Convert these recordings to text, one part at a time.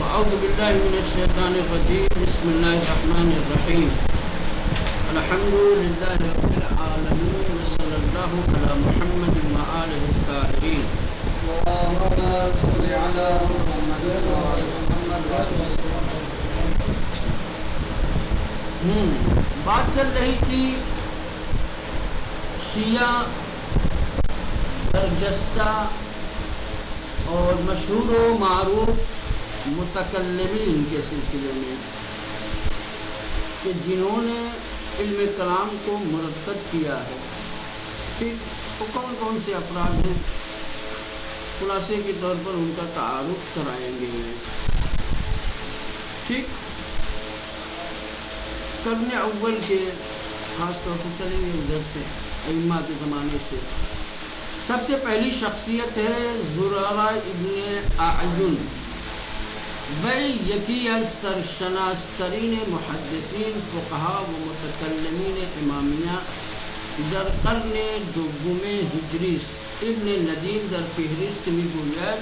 أعوذ بالله من الشيطان الرجيم بسم الله الرحمن الرحيم الحمد لله رب العالمين وصلى الله على محمد وآله الطاهرين اللهم صل على محمد وعلى محمد. بات چل رہی تھی شیعہ برجستہ اور مشہور و معروف متکلمین کے سلسلے میں کہ جنہوں نے علم کلام کو مرتب کیا ہے. ٹھیک، وہ کون کون سے افراد ہیں؟ خلاصے کے طور پر ان کا تعارف کرائیں گے. ٹھیک، قرن اول کے خاص طور سے چلیں گے ادھر سے ائمہ کے زمانے سے. سب سے پہلی شخصیت ہے زرارہ ابن اعین. وہ یکی از سرشناسترین محدثین فقہا و متکلمین امامیہ در قرن دوم ہجری است. ابن ندیم در فہرست میگوید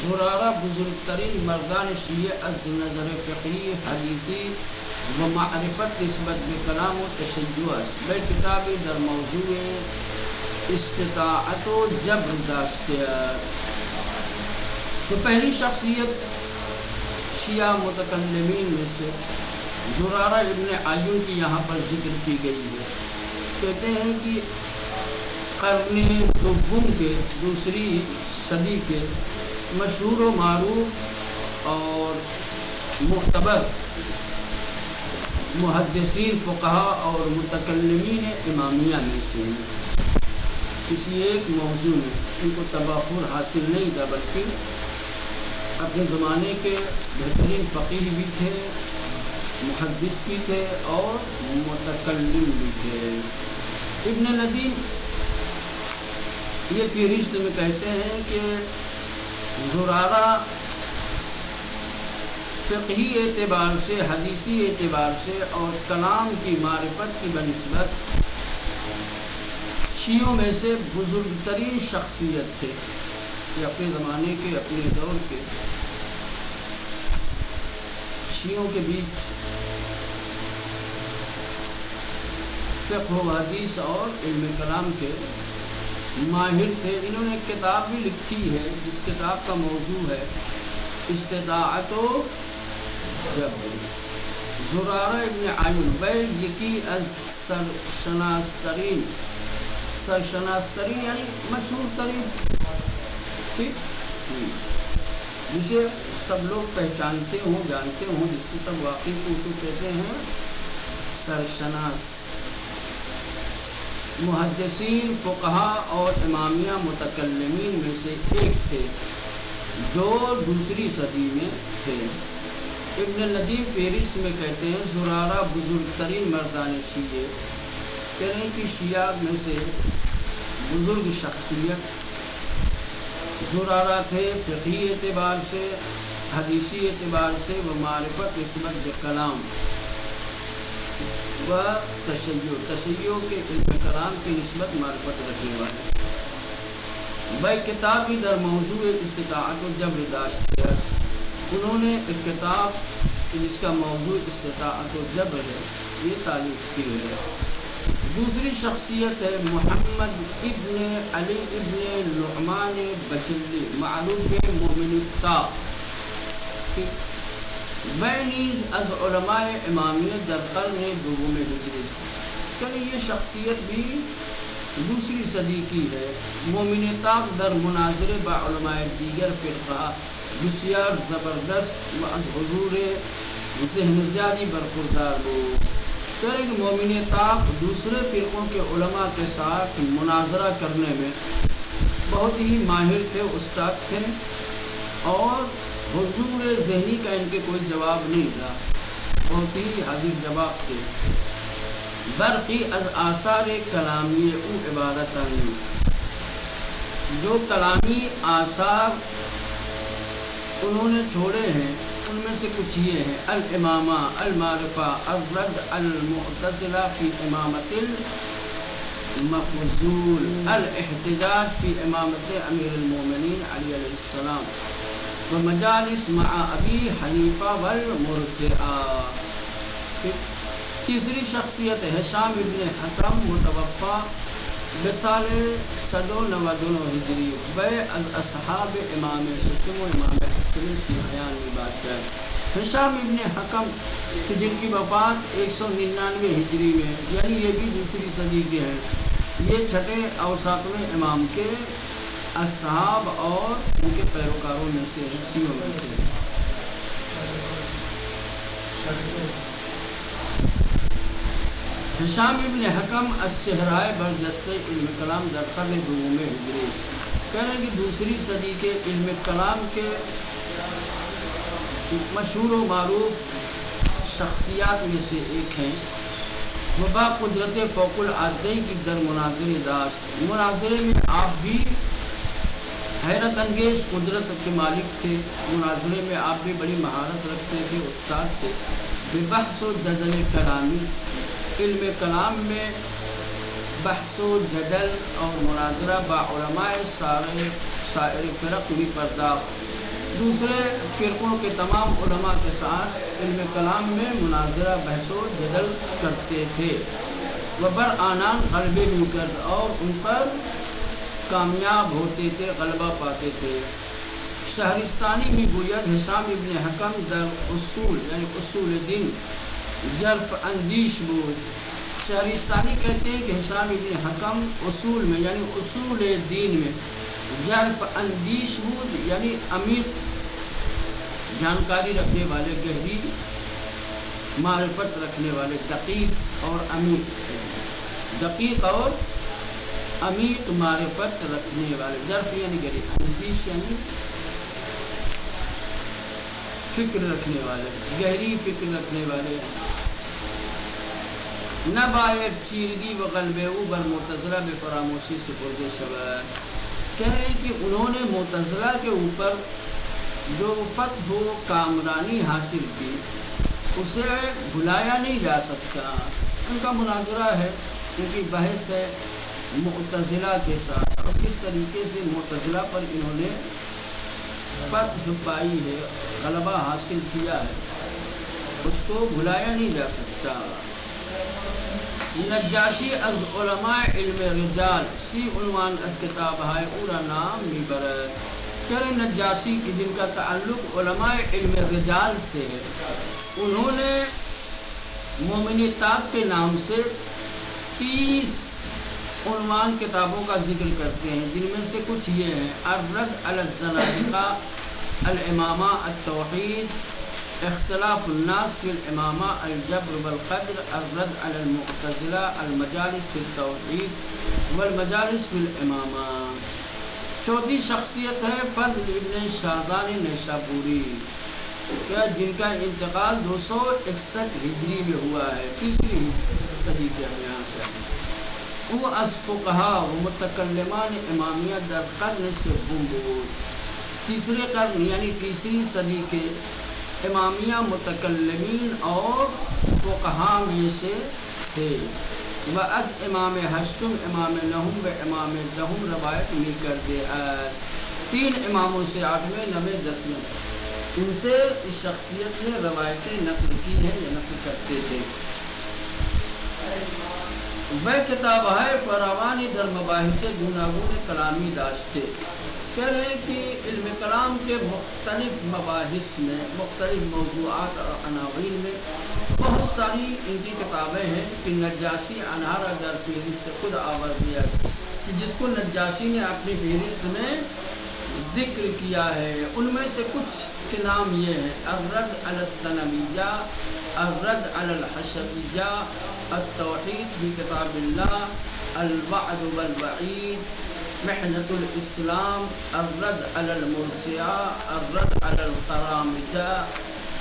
زرارہ بزرگترین مردان شیعه از نظر فقهی حدیثی و معرفت نسبت به کلام و تشیع است. به کتابی در موضوع استطاعت و جبر داشته است. تو پہلی شخصیت شیعہ متکلمین میں سے زرارہ ابن اعین کی یہاں پر ذکر کی گئی ہے. کہتے ہیں کہ قرن دوم کے دوسری صدی کے مشہور و معروف اور معتبر محدثین فقہا اور متکلمین امامیہ میں سے ہیں. کسی ایک موضوع میں ان کو تباخر حاصل نہیں تھا، بلکہ اپنے زمانے کے بہترین فقیہ بھی تھے، محدث بھی تھے اور متکلم بھی تھے. ابن ندیم یہ فہرست میں کہتے ہیں کہ زرارہ فقہی اعتبار سے، حدیثی اعتبار سے اور کلام کی معرفت کی بنسبت شیعوں میں سے بزرگ ترین شخصیت تھے. یہ اپنے زمانے کے، اپنے دور کے شیعوں کے بیچ فقہ و حدیث اور علم کلام کے ماہر تھے. انہوں نے ایک کتاب بھی لکھی ہے جس کتاب کا موضوع ہے استطاعت و جبر. زرارہ ابن اعین وہ یکی از سرشناسترین یعنی مشہور ترین، ٹھیک، جسے سب لوگ پہچانتے ہوں، جانتے ہوں، جس سے سب واقف کو کہتے ہیں سرشناس. محدثین فقہا اور امامیہ متکلمین میں سے ایک تھے جو دوسری صدی میں تھے. ابن ندیم فہرست میں کہتے ہیں زرارہ بزرگ ترین مردان شیعہ، کہہ رہے ہیں کہ شیعہ میں سے بزرگ شخصیت زرارہ تھے. فقہی اعتبار سے، حدیثی اعتبار سے و معرفت نسبت کلام و تشیع کے علم کلام کی نسبت معرفت رکھنے والے. وہ کتاب بھی در موضوع استطاعت و جبر داشتے است. انہوں نے ایک کتاب جس کا موضوع استطاعت و جبر ہے یہ تالیف کی ہے. دوسری شخصیت ہے محمد ابن علی ابن نعمان بجلی معروف مومن الطاق. وہ نیز از علماء امامیہ در قرن دوم ہجری است. یہ شخصیت بھی دوسری صدی کی ہے. مومن طاق در مناظرے با علماء دیگر فرقہ بسیار زبردست و از حضور ذہن زیادی برخوردار ہو. کہہ رہے کہ مومن طاق دوسرے فرقوں کے علماء کے ساتھ مناظرہ کرنے میں بہت ہی ماہر تھے، استاد تھے اور حضور ذہنی کا ان کے کوئی جواب نہیں تھا، بہت ہی حاضر جواب تھے. برقی از آثار کلامی او عبارتاً، جو کلامی آثار انہوں نے چھوڑے ہیں ان میں سے کچھ یہ ہیں: الامامہ، المعرفہ، الرد المعتزلہ فی امامت المفضول، الاحتجاج فی امامت امیر المومنین علی علیہ السلام، ومجالس مع ابی حنیفہ والمرجئہ۔ تیسری شخصیت ہشام ابن حکم متوفا بسال 199 ہجری بے از اصحاب امام ششم و امام حکم سیحیان بادشاہ۔ ہشام ابن حکم جن کی وفات 199 ہجری میں، یعنی یہ بھی دوسری صدی کے ہیں، یہ چھٹے اور ساتویں امام کے اصحاب اور ان کے پیروکاروں میں سے ہیں، شیعوں میں سے۔ ہشام ابن حکم از چہرائے برجستہ علم کلام در قرن دوم ہجری، کہہ رہے ہیں کہ دوسری صدی کے علم کلام کے مشہور و معروف شخصیات میں سے ایک ہیں۔ وبا قدرت فوق العادی کی در مناظر داشت، مناظرے میں آپ بھی حیرت انگیز قدرت کے مالک تھے، مناظرے میں آپ بھی بڑی مہارت رکھتے تھے، استاد تھے۔ بحث و جدل کلامی، علم کلام میں بحث و جدل اور مناظرہ با علماء سائر فرق بھی پرداخت، دوسرے فرقوں کے تمام علماء کے ساتھ علم کلام میں مناظرہ بحث و جدل کرتے تھے۔ وبر آنان غلبے مکر، اور ان پر کامیاب ہوتے تھے، غلبہ پاتے تھے۔ شہرستانی میں گوید ہشام ابن حکم در اصول یعنی اصول دین جرف اندیش بود۔ شہرستانی کہتے ہیں کہ ہشام ابن حکم اصول میں یعنی اصول دین میں جرف اندیش بود، یعنی عمیق جانکاری رکھنے والے، گہری معرفت رکھنے والے، دقیق اور عمیق، دقیق اور عمیق معرفت رکھنے والے۔ جرف یعنی گہری، اندیش یعنی فکر رکھنے والے، گہری فکر رکھنے والے۔ نہ باید چیرگی و غلبے او بر معتزلہ بے فراموشی سپرد شود، کہہ رہے ہیں کہ انہوں نے معتزلہ کے اوپر جو فتح و کامرانی حاصل کی اسے بھلایا نہیں جا سکتا۔ ان کا مناظرہ ہے، ان کی بحث ہے معتزلہ کے ساتھ، اور کس طریقے سے معتزلہ پر انہوں نے فتح پائی ہے، غلبہ حاصل کیا ہے، اس کو بھلایا نہیں جا سکتا۔ نجاشی از علماء علم رجال، سی عنوان از کتاب ہے اورا نام میبرد، کہ نجاشی کی جن کا تعلق علماء علم رجال سے ہے، انہوں نے مومن طاق کے نام سے 30 عنوان کتابوں کا ذکر کرتے ہیں، جن میں سے کچھ یہ ہیں: الرد علی الزنادقہ، الامامہ، التوحید، اختلاف الناس فی الامامہ، الجبر والقدر، الرد علی المعتزلہ، المجالس فی التوحید والمجالس فی الامامہ۔ چوتھی شخصیت ہے فضل ابن شادان نیشابوری، جن کا انتقال 261 ہجری میں ہوا ہے، تیسری صدی کے یہاں سے۔ وہ از فقہا و متکلمان امامیہ در قرن سوم بود، تیسرے قرن یعنی تیسری صدی کے امامیہ متکلمین اور فقہا میں سے تھے۔ و از امام ہشتم، امام نہم و امام دہم روایت نہیں کرتے اس، 3 اماموں سے 8ویں، 9ویں، 10ویں، ان سے اس شخصیت نے روایتیں نقل کی ہیں یا نقل کرتے تھے۔ وہ کتاب ہے فراوانی در مباحث گوناگون کلامی داشتے، کہہ رہے ہیں کہ علم کلام کے مختلف مباحث میں، مختلف موضوعات اور عناوین میں بہت ساری ان کی کتابیں ہیں کہ نجاشی انہارا در فہرست سے خود آور دیا، کہ جس کو نجاشی نے اپنی فہرست میں ذکر کیا ہے۔ ان میں سے کچھ کے نام یہ ہیں: الرد علی التنویہ، الرد علی الحشویہ، التوحید فی کتاب اللہ، الوعد والوعید، محنت الاسلام، الرد علی المرجئہ، الرد علی القرامطہ،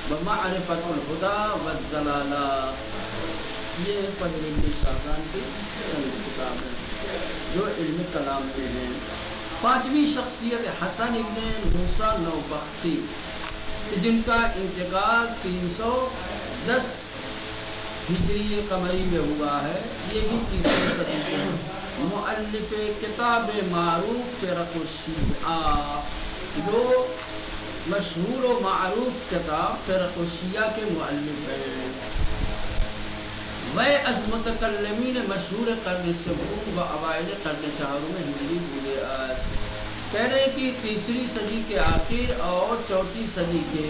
ومعرفت الہدی والضلالہ۔ یہ فضل ابن شادان کی چند کتابیں جو علم کلام میں ہیں۔ 5ویں شخصیت حسن ابن موسیٰ نوبختی، جن کا انتقال 310 ہجری قمری میں ہوا ہے، یہ بھی تیسری صدی کے ہیں۔ مؤلف کتاب معروف فرق الشیعہ، جو مشہور و معروف کتاب فرق الشیعہ کے مؤلف ہیں. وہ از متکلمین مشہور قرن سوم و اوائل قرن چہارم ہجری بودے آج. کہہ رہے کہ تیسری صدی کے آخر اور چوتھی صدی کے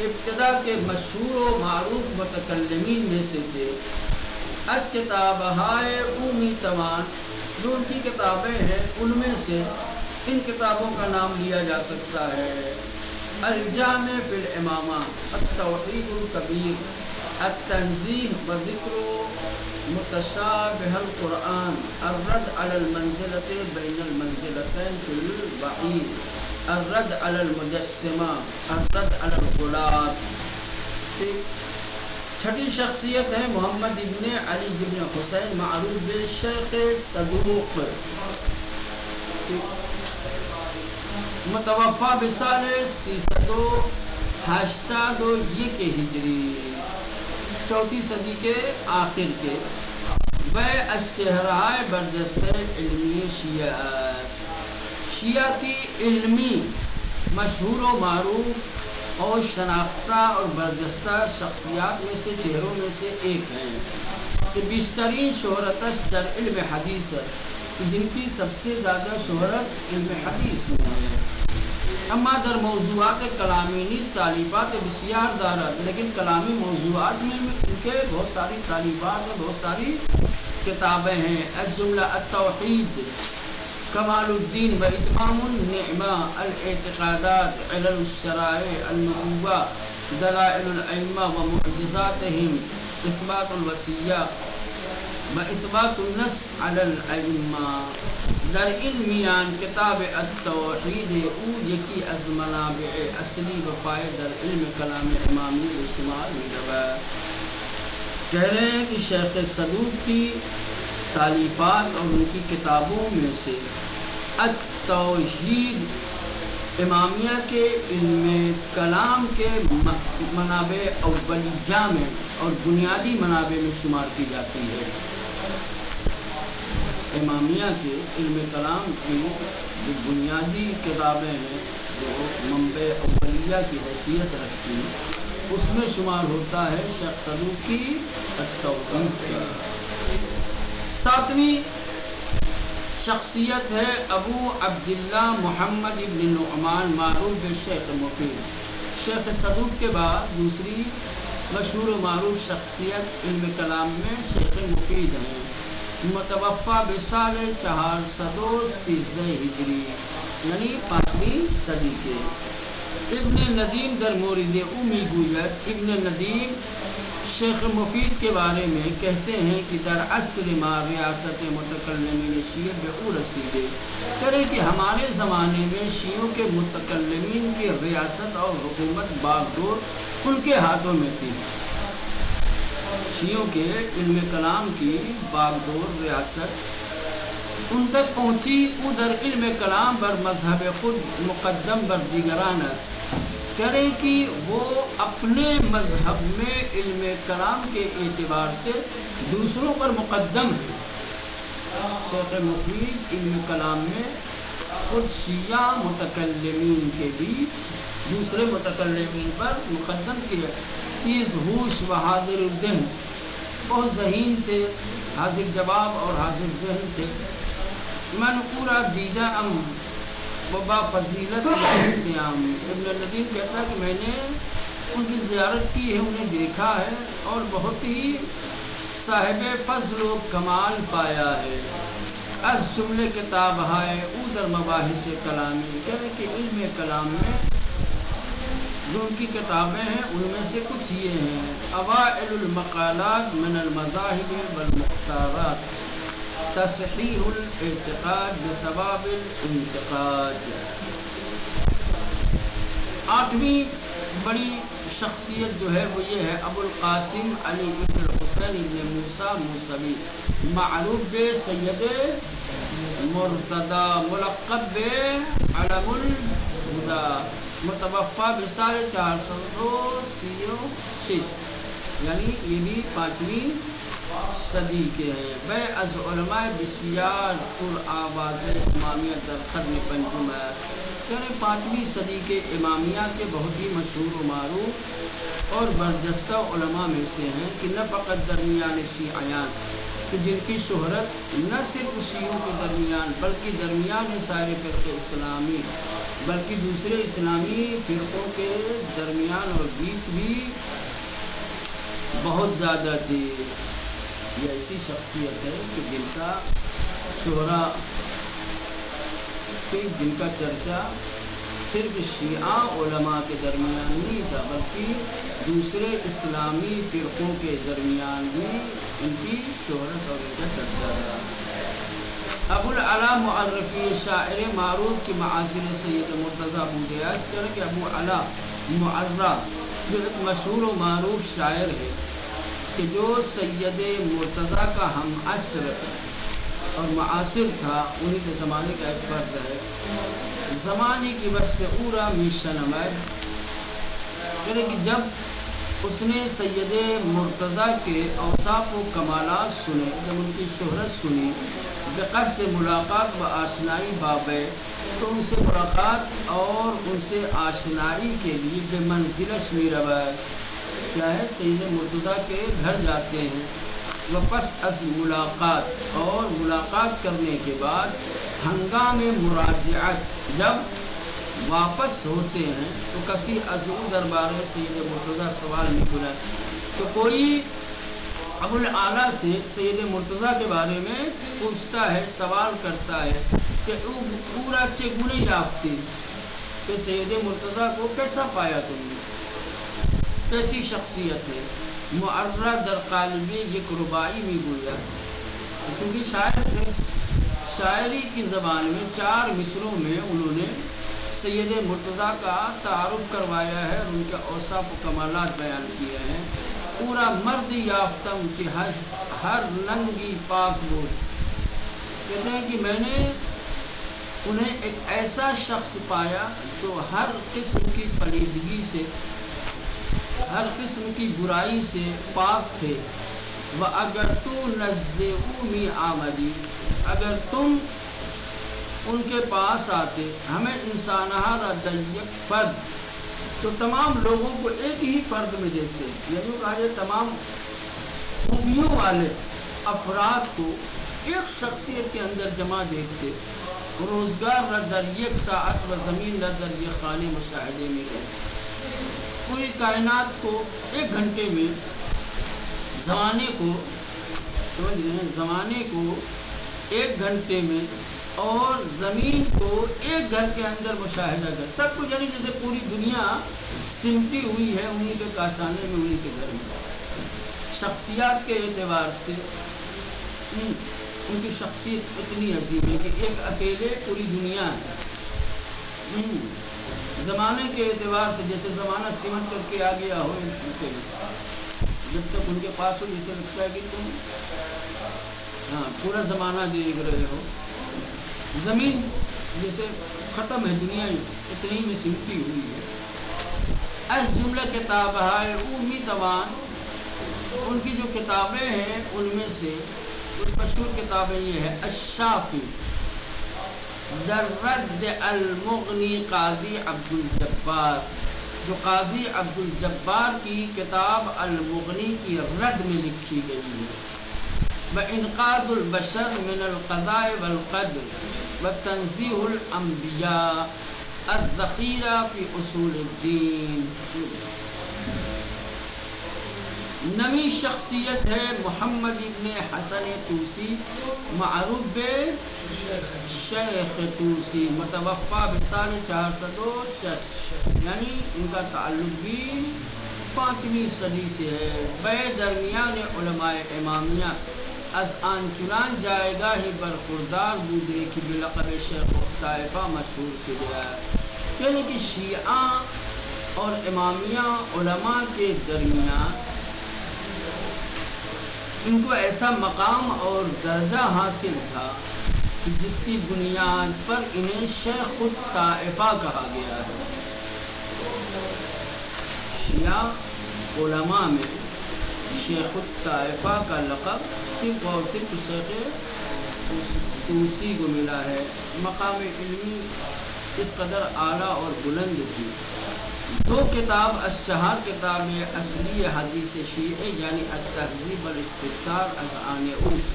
ابتدا کے مشہور و معروف متکلمین میں سے تھے. از کتابہائے اومی توان جو ان کی کتابیں ہیں ان میں سے ان کتابوں کا نام لیا جا سکتا ہے: الجامع فی الامامہ، التوحید الکبیر، التنزیہ و ذکر متشابہ القرآن، الرد علی المنزلۃ بین المنزلتین فی البعید، الرد علی المجسمہ، الرد علی الغلاۃ. چھٹی شخصیت ہے محمد ابن علی ابن حسین معروف بے شیخ صدوق، متوفا بسال 381 ہجری، چوتھی صدی کے آخر کے. وہ از چہرہ برجستہ علمی شیعہ، شیعہ کی علمی مشہور و معروف اور شناختہ اور برجستہ شخصیات میں سے چہروں میں سے ایک ہیں کہ بیشترین شہرتش در علم حدیث ہے، جن کی سب سے زیادہ شہرت علم حدیث میں ہے. اما در موضوعات کلامی نیز تعلیفات بسیار دارد، لیکن کلامی موضوعات میں ان کے بہت ساری تعلیفات ہیں، بہت ساری کتابیں ہیں. از جملہ التوحید، کمال الدین و اتمام النعمہ، الاعتقادات، علل الشرائع، النبوہ، دلائل الائمہ و معجزاتہم، اثبات الوصیہ و اثبات النص علی الائمہ. در علمیان کتاب التوحید او یکی از منابع اصلی و پائے در علم کلام امامی و شمار میں رود. کہہ رہے ہیں کہ شیخ صدوق کی تعلیفات اور ان کی کتابوں میں سے التوحید امامیہ کے علم کلام کے منابع اولی جامع اور بنیادی منابع میں شمار کی جاتی ہے. امامیہ کے علم کلام کی جو بنیادی کتابیں ہیں جو منبع اولیہ کی حیثیت رکھتی ہیں اس میں شمار ہوتا ہے شیخ صدوق کی التوحید کا. ساتویں شخصیت ہے ابو عبداللہ محمد ابن نعمان معروف بشیخ مفید. شیخ صدوق کے بعد دوسری مشہور و معروف شخصیت علم کلام میں شیخ مفید ہیں. متوفا بسال 413 ہجری یعنی 5ویں صدی کے. ابن ندیم در مورد او میگوید، ابن ندیم شیخ مفید کے بارے میں کہتے ہیں کہ در عصر ما ریاست متکلمین شیعہ بے او رسیدے، کرے کہ ہمارے زمانے میں شیعوں کے متکلمین کی ریاست اور حکومت باغدور ان کے ہاتھوں میں تھی. شیعوں کے علم کلام کی باغدور ریاست ان تک پہنچی. او در علم کلام بر مذہب خود مقدم بر دیگران است، کرے کہ وہ اپنے مذہب میں علم کلام کے اعتبار سے دوسروں پر مقدم ہے. شیخ مفید علم کلام میں خود شیعہ متکلمین کے بیچ دوسرے متکلمین پر مقدم کیا. تیز ہوش و حاضر الذہن، بہت ذہین تھے، حاضر جواب اور حاضر ذہن تھے. من پورا دیدہ و با فضیلت قیام. ابن ندیم کہتا ہے کہ میں نے ان کی زیارت کی ہے، انہیں دیکھا ہے اور بہت ہی صاحب فضل و کمال پایا ہے. از جملے کتاب ہے او در مباحث کلامی، کہتے کہ علم کلام میں جو ان کی کتابیں ہیں ان میں سے کچھ یہ ہیں: اوائل المقالات من المذاہب والمختارات، تصحیح الاعتقاد بثواب الانتقاد. 8ویں بڑی شخصیت جو ہے وہ یہ ہے ابو القاسم علی ابن الحسین ابن موسیٰ موسوی معروف بے سید مرتضی ملقب بے علم الہدی. متوفا بسال 436 یعنی یہ بھی 5ویں صدی کے ہیں. وہ از علماء بسیار پر آواز امامیہ در قرن پنجم ہے. یعنی 5ویں صدی کے امامیہ کے بہت ہی مشہور و معروف اور برجستہ علماء میں سے ہیں کہ نہ فقط درمیان شیعیان کہ جن کی شہرت نہ صرف شیعوں کے درمیان بلکہ درمیان سارے فرقے اسلامی بلکہ دوسرے اسلامی فرقوں کے درمیان اور بیچ بھی بہت زیادہ تھی. یہ ایسی شخصیت ہے کہ جن کا شہرا جن کا چرچا صرف شیعہ علماء کے درمیان نہیں تھا بلکہ دوسرے اسلامی فرقوں کے درمیان بھی ان کی شہرت اور ان کا چرچا تھا. ابو العلا معرفی شاعر معروف کی معاصر سید مرتضی بودیاس کر کے ابو علا معرہ جو ایک مشہور و معروف شاعر ہے کہ جو سید مرتضی کا ہم عصر اور معاصر تھا انہی کے زمانے کا ایک فرد ہے. زمانے کی وصف اورا میشن امید یعنی کہ جب اس نے سید مرتضی کے اوصاف و کمالات سنے جب ان کی شہرت سنی بقصد ملاقات و آشنائی بابے تو ان سے ملاقات اور ان سے آشنائی کے لیے بے منزلش میرا کیا ہے سید مرتضی کے گھر جاتے ہیں. وہ پس از ملاقات اور ملاقات کرنے کے بعد ہنگام مراجعت جب واپس ہوتے ہیں تو کسی عزو دربار سید مرتضی سوال نہیں کرا تو کوئی ابو العلا سے سید مرتضی کے بارے میں پوچھتا ہے سوال کرتا ہے کہ پورا چگنے یافتی کہ سید مرتضی کو کیسا پایا تم نے کیسی شخصیت ہے. معرہ در قالب یک ربائی میں گویا کیونکہ شاعر تھے شاعری کی زبان میں 4 مصروں میں انہوں نے سید مرتضی کا تعارف کروایا ہے اور ان کے اوصاف و کمالات بیان کیے ہیں. پورا مرد یافتم کہ ہر ننگی پاک بود کہتے ہیں کہ میں نے انہیں ایک ایسا شخص پایا جو ہر قسم کی پلیدگی سے ہر قسم کی برائی سے پاک تھے. وَأَگَرْ تُو نَزْدِعُومِ آمَدِي اگر تم ان کے پاس آتے ہمیں انسانہ ردیک فرد تو تمام لوگوں کو ایک ہی فرد میں دیکھتے یعنی کہا جائے تمام خوبیوں والے افراد کو ایک شخصیت کے اندر جمع دیکھتے. روزگار ردر یک ساعت و زمین ردر یک خانے مشاہدے میں گئے پوری کائنات کو 1 گھنٹے میں زمانے کو سمجھ رہے ہیں زمانے کو 1 گھنٹے میں اور زمین کو 1 گھر کے اندر مشاہدہ کر سب کچھ یعنی جیسے پوری دنیا سمٹی ہوئی ہے انہی کے کاشانے میں انہی کے گھر میں. شخصیات کے اعتبار سے ان کی شخصیت اتنی عظیم ہے کہ ایک اکیلے پوری دنیا ہے. زمانے کے اعتبار سے جیسے زمانہ سمٹ کر کے آ گیا ہو جب تک ان کے پاس ہو جیسے لگتا ہے کہ تم پورا زمانہ دیکھ رہے ہو. زمین جیسے ختم ہے دنیا اتنی میں سمٹی ہوئی ہے. اس جملہ کتاب ہے اومی توان ان کی جو کتابیں ہیں ان میں سے کچھ مشہور کتابیں یہ ہے الشافی در رد المغنی قاضی عبد الجبار جو قاضی عبد الجبار کی کتاب المغنی کی رد میں لکھی گئی ہے. بانقاذ البشر من القضاء والقدر وتنزیہ الانبیاء الذخیرہ فی اصول الدین. نویں شخصیت ہے محمد ابن حسن طوسی معروف بے شیخ طوسی متوفا بسال 406 یعنی ان کا تعلق بھی 5ویں صدی سے ہے. بے درمیان علماء امامیہ از آن چنان جائے گا ہی برخوردار بودے کی بلقب شیخ طائفہ مشہور شدہ ہے. یعنی کہ شیعہ اور امامیہ علماء کے درمیان ان کو ایسا مقام اور درجہ حاصل تھا کہ جس کی بنیاد پر انہیں شیخ الطائفہ کہا گیا ہے. شیعہ علماء میں شیخ الطائفہ کا لقب صرف اور صرف شیخ طوسی کو ملا ہے. مقام علمی اس قدر اعلیٰ اور بلند تھی. دو کتاب از 4 کتابیں اصلی حدیث شیعہ یعنی التہذیب والاستفسار از آن اوست.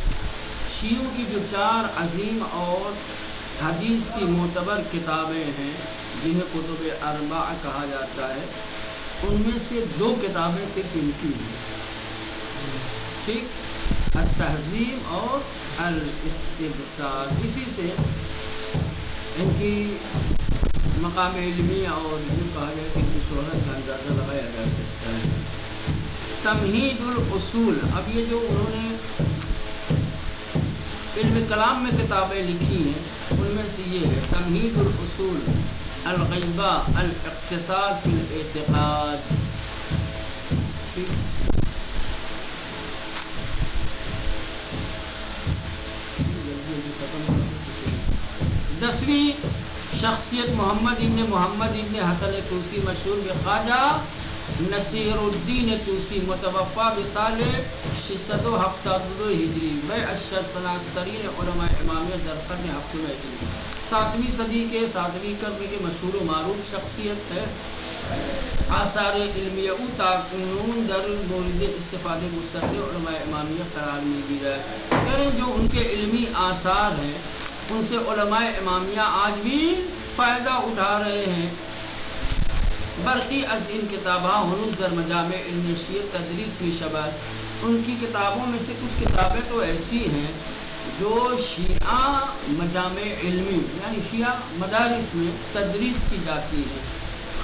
شیعوں کی جو 4 عظیم اور حدیث کی معتبر کتابیں ہیں جنہیں کتب اربعہ کہا جاتا ہے، ان میں سے 2 کتابیں صرف ان کی ہیں. ٹھیک، التہذیب اور الاستبصار. اسی سے ان کی مقام علمی اور یہ کہا جائے کہ ان کی شہرت کا اندازہ لگایا جا سکتا ہے. تمہید الاصول، اب یہ جو انہوں نے علم کلام میں کتابیں لکھی ہیں ان میں سے یہ ہے تمہید الاصول، الغیبہ، الاقتصاد فی الاعتقاد. 10ویں شخصیت محمد ابن حسن طوسی مشہور بخواجہ نصیر الدین طوسی متوفا بسال 672 ہجری و اشر سناسترین علماء امامیہ در قرن 7 ہجری. 7ویں صدی کے 7ویں قرن کے مشہور و معروف شخصیت ہے. آثار علمیہ او تاکنون در مورد استفادہ مستقل علماء امامیہ قرار میں دی ہے. یعنی جو ان کے علمی آثار ہیں ان سے علماء امامیہ آج بھی فائدہ اٹھا رہے ہیں. برقی از ان کتابہ ہنوز در مجامع علم شیعہ تدریس میں شبہ. ان کی کتابوں میں سے کچھ کتابیں تو ایسی ہیں جو شیعہ مجامع علمی یعنی شیعہ مدارس میں تدریس کی جاتی ہیں.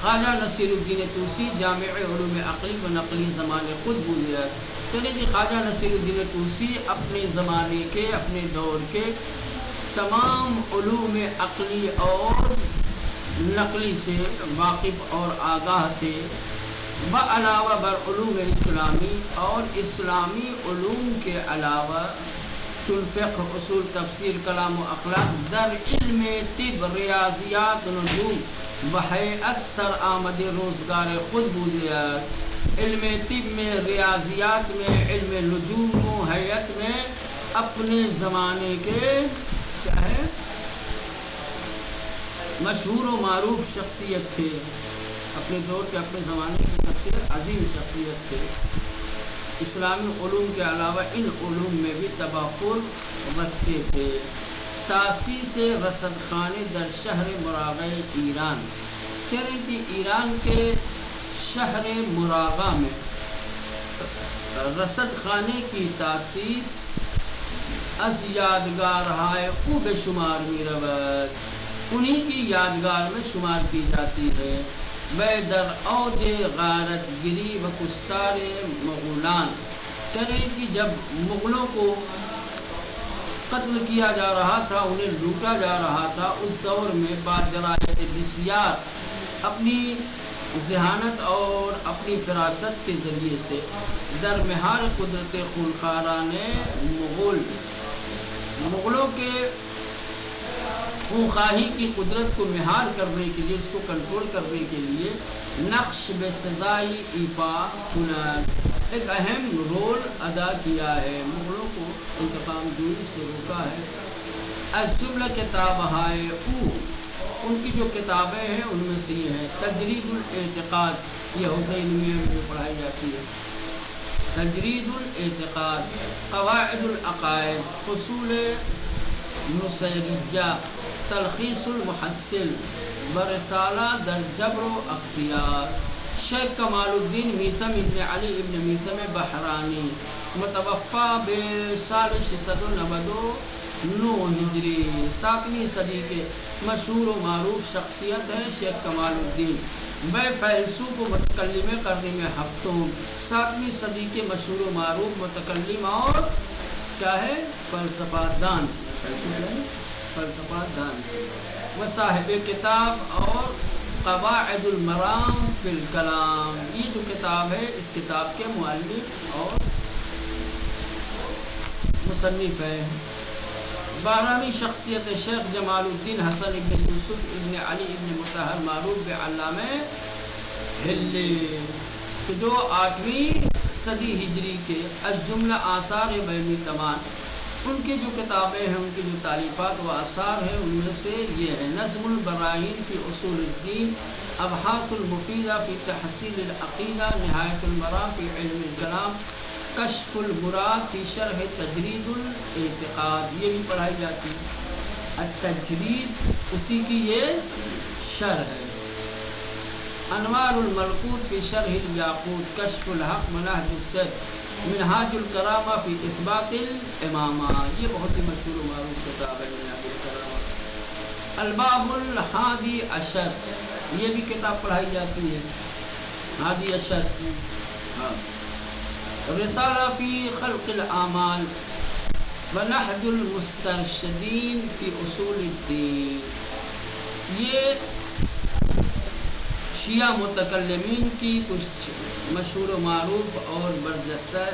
خواجہ نصیر الدین طوسی جامع علوم عقلی و نقلی زمان خود بودیا. یعنی خواجہ نصیر الدین طوسی اپنے زمانے کے اپنے دور کے تمام علوم عقلی اور نقلی سے واقف اور آگاہ تھے. علاوہ بر علوم اسلامی اور اسلامی علوم کے علاوہ چون فقہ، اصول، تفسیر، کلام و اخلاق، در علم طب، ریاضیات، نجوم و ہیئت سر آمد روزگار خود بودیات. علم طب میں، ریاضیات میں، علم نجوم و ہیئت میں اپنے زمانے کے کیا ہے مشہور و معروف شخصیت تھے. اپنے دور کے اپنے زمانے کی سب سے عظیم شخصیت تھے. اسلامی علوم کے علاوہ ان علوم میں بھی تبحر رکھتے تھے. تاسیس رصد خانے در شہر مراغہ ایران. کہہ رہے ہیں کہ ایران کے شہر مراغہ میں رصد خانے کی تاسیس از یادگار ہائے او بے شمار می رود، انہی کی یادگار میں شمار کی جاتی ہے. بے در اوج غارت گری و کستار مغولان. کہہ رہے ہیں کہ جب مغلوں کو قتل کیا جا رہا تھا، انہیں لوٹا جا رہا تھا، اس دور میں بعد درایت بسیار اپنی ذہانت اور اپنی فراست کے ذریعے سے در مہار قدرت خونخواران مغلوں کے خونخواہی کی قدرت کو مہار کرنے کے لیے، اس کو کنٹرول کرنے کے لیے نقش بے سزائی ایفا کنند ایک اہم رول ادا کیا ہے، مغلوں کو انتقام جوئی سے روکا ہے. از جملہ کتاب ہائے او، ان کی جو کتابیں ہیں ان میں سے یہ ہے تجرید الاعتقاد، یہ حوزہ علمیہ میں جو پڑھائی جاتی ہے. تجرید الاعتقاد، قواعد العقائد، فصول نصیریہ، تلخیص المحصل و رسالہ در جبر و اختیار. شیخ کمال الدین میتم ابن علی ابن میتم بحرانی متوفا بسال 699 ہجری. 7ویں صدی کے مشہور و معروف شخصیت ہے شیخ کمال الدین. بے فیلسوف و متکلم قرن میں ہفتوں. 7ویں صدی کے مشہور و معروف متکلم اور کیا ہے فلسفہ دان، فلسفہ دان و صاحب کتاب اور قواعد المرام فی الکلام. یہ جو کتاب ہے اس کتاب کے مؤلف اور مصنف ہے. 12ویں شخصیت شیخ جمال الدین حسن ابن یوسف ابن علی ابن مطہر معروف بعلامہ ہلی، جو 8ویں صدی ہجری کے از جملہ آثار بیمی تمان ان کی جو کتابیں ہیں، ان کی جو تالیفات و آثار ہیں، ان میں سے یہ ہے نظم البراہین فی اصول الدین، ابحاث المفیدہ فی تحصیل العقیدہ، نہایت المرام فی علم الکلام، کشف المراد فی شرح تجرید الاعتقاد، یہ بھی پڑھائی جاتی ہے۔ التجرید اسی کی یہ شرح ہے۔ انوار الملکوت فی شرح الیاقوت، کشف الحق، منہج السد، منہاج الکرامہ فی اثبات الامامہ، یہ بہت ہی مشہور و معروف کتاب ہے منہاج الکرامہ۔ الباب الحادی عشر، یہ بھی کتاب پڑھائی جاتی ہے، حادی عشر۔ رسالہ فی خلق الاعمال، ونہج المسترشدین فی اصول الدین، یہ شیعہ متکلمین کی کچھ مشہور و معروف اور برجستہ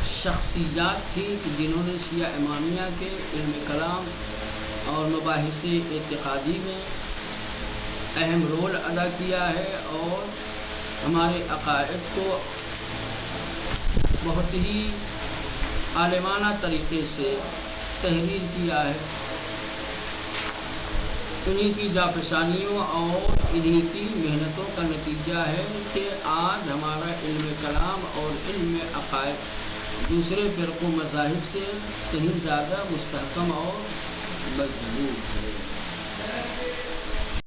شخصیات تھیں کہ جنہوں نے شیعہ امامیہ کے علم کلام اور مباحث اعتقادی میں اہم رول ادا کیا ہے اور ہمارے عقائد کو بہت ہی عالمانہ طریقے سے تحریر کیا ہے۔ انہی کی جافشانیوں اور انہی کی محنتوں کا نتیجہ ہے کہ آج ہمارا علم کلام اور علم عقائد دوسرے فرق و مذاہب سے کہیں زیادہ مستحکم اور مضبوط ہے۔